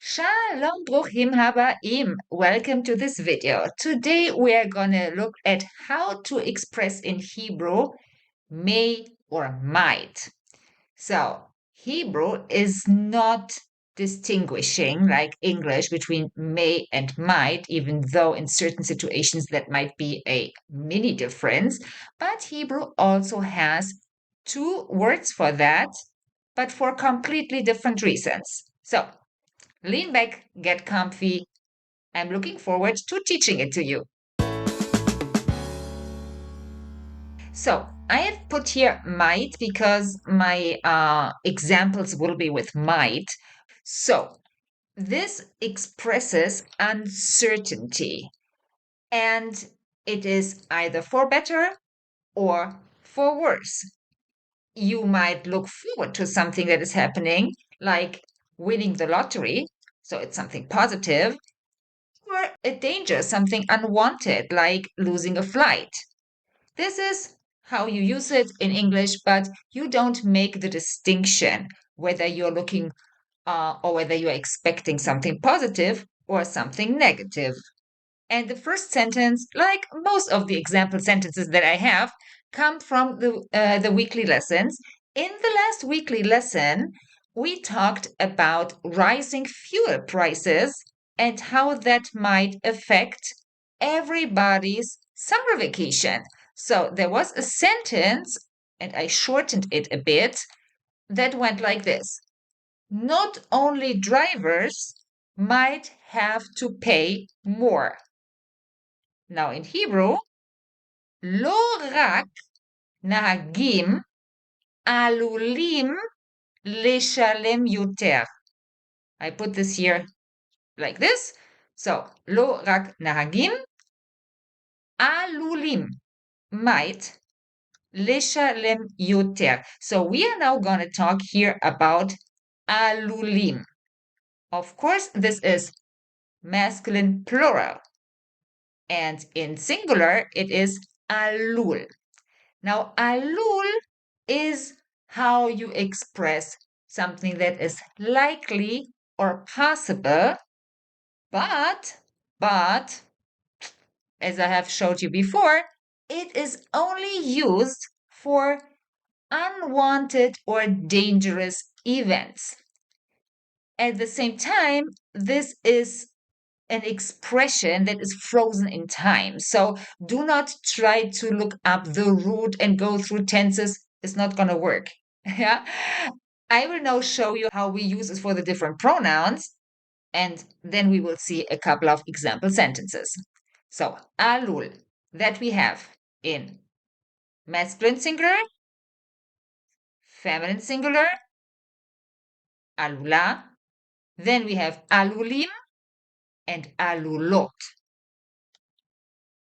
Shalom Bruchim Habaim. Welcome to this video. Today we are going to look at how to express in Hebrew may or might. So, Hebrew is not distinguishing like English between may and might, even though in certain situations that might be a mini difference. But Hebrew also has two words for that, but for completely different reasons. So, lean back, get comfy. I'm looking forward to teaching it to you. So I have put here might because my examples will be with might. So this expresses uncertainty, and it is either for better or for worse. You might look forward to something that is happening, like winning the lottery. So it's something positive, or a danger, something unwanted, like losing a flight. This is how you use it in English, but you don't make the distinction whether you're looking or whether you're expecting something positive or something negative. And the first sentence, like most of the example sentences that I have, come from the weekly lessons. In the last weekly lesson, we talked about rising fuel prices and how that might affect everybody's summer vacation. So there was a sentence, and I shortened it a bit, that went like this. Not only drivers might have to pay more. Now in Hebrew, לא רק נהגים עלולים לשלם יותר. I put this here like this. So, לא רק נהגים עלולים, might, לשלם יותר. So we are now going to talk here about עלולים. Of course, this is masculine plural. And in singular, it is alul. Now, alul is how you express something that is likely or possible, but, as I have showed you before, it is only used for unwanted or dangerous events. At the same time, this is an expression that is frozen in time. So do not try to look up the root and go through tenses. It's not going to work. Yeah. I will now show you how we use it for the different pronouns, and then we will see a couple of example sentences. So, alul, that we have in masculine singular, feminine singular, alula. Then we have alulim and alulot.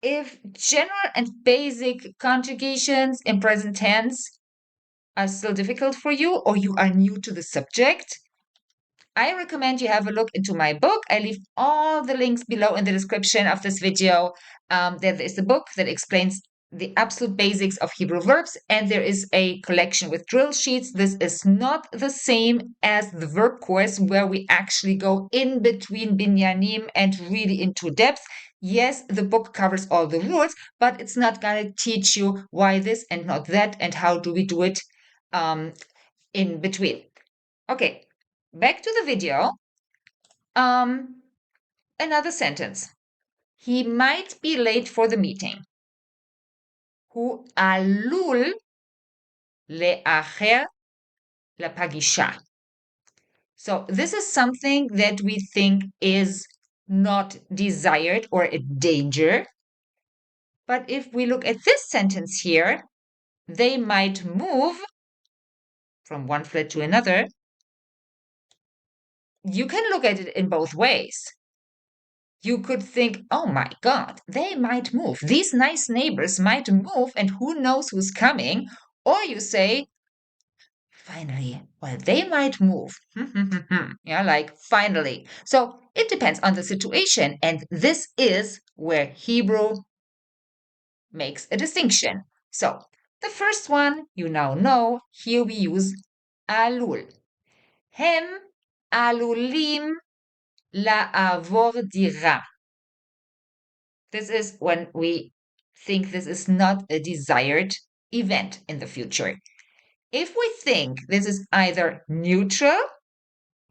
If general and basic conjugations in present tense are still difficult for you or you are new to the subject, I recommend you have a look into my book. I leave all the links below in the description of this video. There is a book that explains the absolute basics of Hebrew verbs, and there is a collection with drill sheets. This is not the same as the verb course where we actually go in between binyanim and really into depth. Yes, the book covers all the rules, but it's not going to teach you why this and not that and how do we do it in between. Okay, back to the video. Another sentence. He might be late for the meeting. הוא עלול לאחר לפגישה. So this is something that we think is not desired or a danger. But if we look at this sentence here, they might move from one flat to another. You can look at it in both ways. You could think, oh my God, they might move. These nice neighbors might move, and who knows who's coming. Or you say, finally, well, they might move. Yeah, like finally. So it depends on the situation. And this is where Hebrew makes a distinction. So the first one, you now know, here we use alul. Hem alulim לעבור דירה. This is when we think this is not a desired event in the future. If we think this is either neutral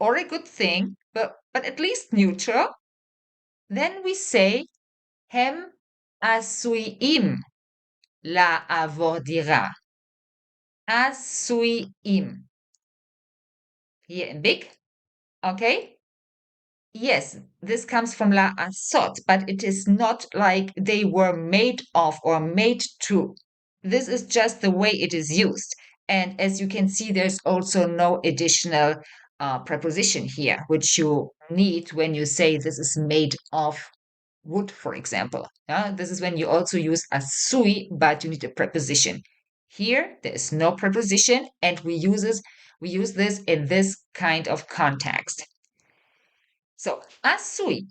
or a good thing, but at least neutral, then we say הם עשויים לעבור דירה. עשויים. Here in big, okay? Yes, this comes from la asot, but it is not like they were made of or made to. This is just the way it is used. And as you can see, there's also no additional preposition here, which you need when you say this is made of wood, for example. This is when you also use asui, but you need a preposition. Here, there is no preposition, and we use this in this kind of context. So, asui,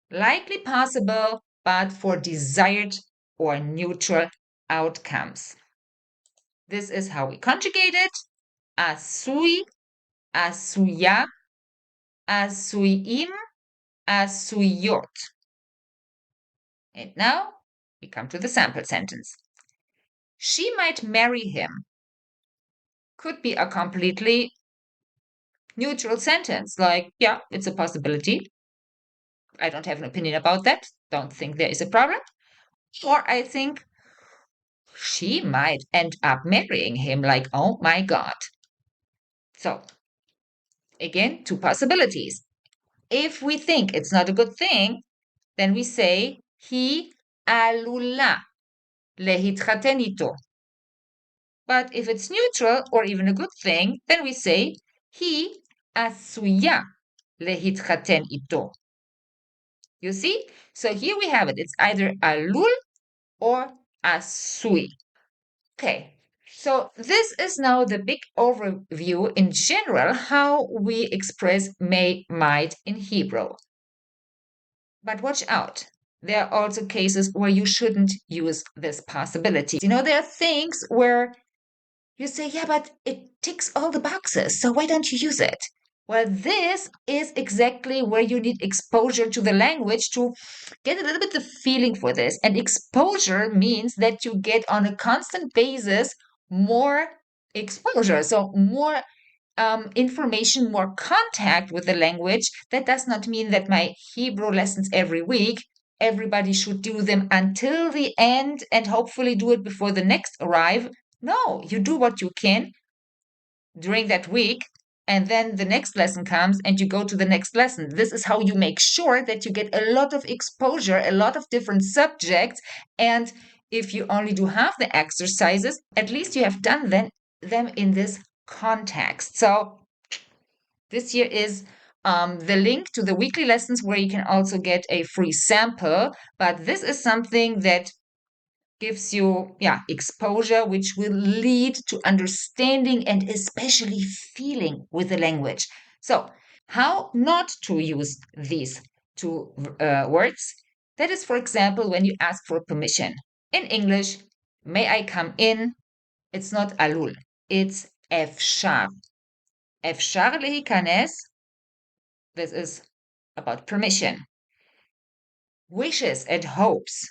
likely possible, but for desired or neutral outcomes. This is how we conjugate it. Asui, asuya, asuyim, asuyot. And now we come to the sample sentence. She might marry him. Could be a completely neutral sentence, like, yeah, it's a possibility. I don't have an opinion about that. Don't think there is a problem. Or I think she might end up marrying him, like, oh my God. So, again, two possibilities. If we think it's not a good thing, then we say, היא עלולה להתחתן איתו. But if it's neutral or even a good thing, then we say, היא עשויה להתחתן איתו. You see? So here we have it. It's either alul or asui. Okay, so this is now the big overview in general how we express may, might in Hebrew. But watch out. There are also cases where you shouldn't use this possibility. You know, there are things where you say, yeah, but it ticks all the boxes, so why don't you use it? Well, this is exactly where you need exposure to the language to get a little bit of feeling for this. And exposure means that you get on a constant basis more exposure. So more information, more contact with the language. That does not mean that my Hebrew lessons every week, everybody should do them until the end and hopefully do it before the next arrive. No, you do what you can during that week, and then the next lesson comes and you go to the next lesson. This is how you make sure that you get a lot of exposure, a lot of different subjects. And if you only do half the exercises, at least you have done them in this context. So this here is the link to the weekly lessons where you can also get a free sample. But this is something that gives you exposure, which will lead to understanding and especially feeling with the language. So how not to use these two words? That is, for example, when you ask for permission. In English, may I come in? It's not alul, it's אפשר. אפשר להיכנס. This is about permission. Wishes and hopes.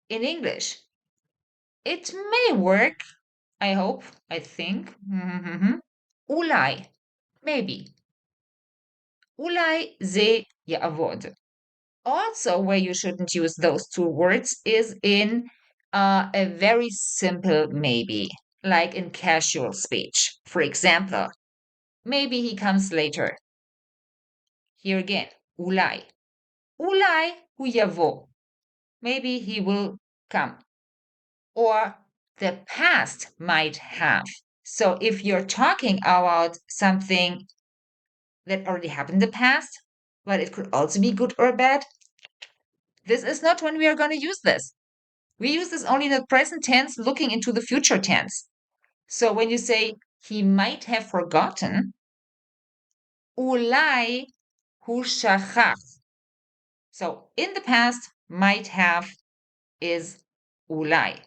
In English, it may work, I hope, I think. אולי, maybe. אולי זה יעבוד. Also, where you shouldn't use those two words is in a very simple maybe, like in casual speech. For example, maybe he comes later. Here again, אולי. אולי הוא יבוא. Maybe he will come. Or the past might have. So if you're talking about something that already happened in the past, but it could also be good or bad, this is not when we are going to use this. We use this only in the present tense, looking into the future tense. So when you say he might have forgotten, אולי הוא שכח. So in the past, might have is אולי.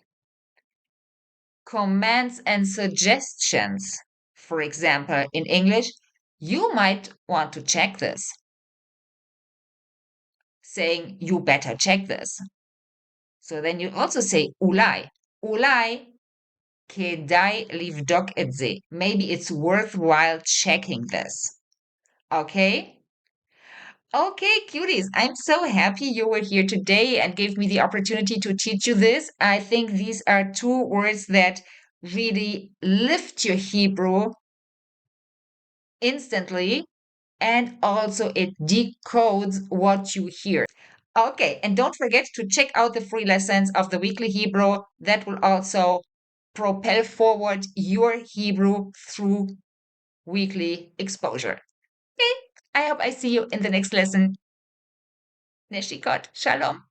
Commands and suggestions. For example, in English, You might want to check this, saying, you better check this. So then you also say, אולי כדאי לבדוק את זה. Maybe it's worthwhile checking this. Okay? Okay, cuties, I'm so happy you were here today and gave me the opportunity to teach you this. I think these are two words that really lift your Hebrew instantly, and also it decodes what you hear. Okay, and don't forget to check out the free lessons of the weekly Hebrew. That will also propel forward your Hebrew through weekly exposure. Okay, I hope I see you in the next lesson. Neshikot, shalom.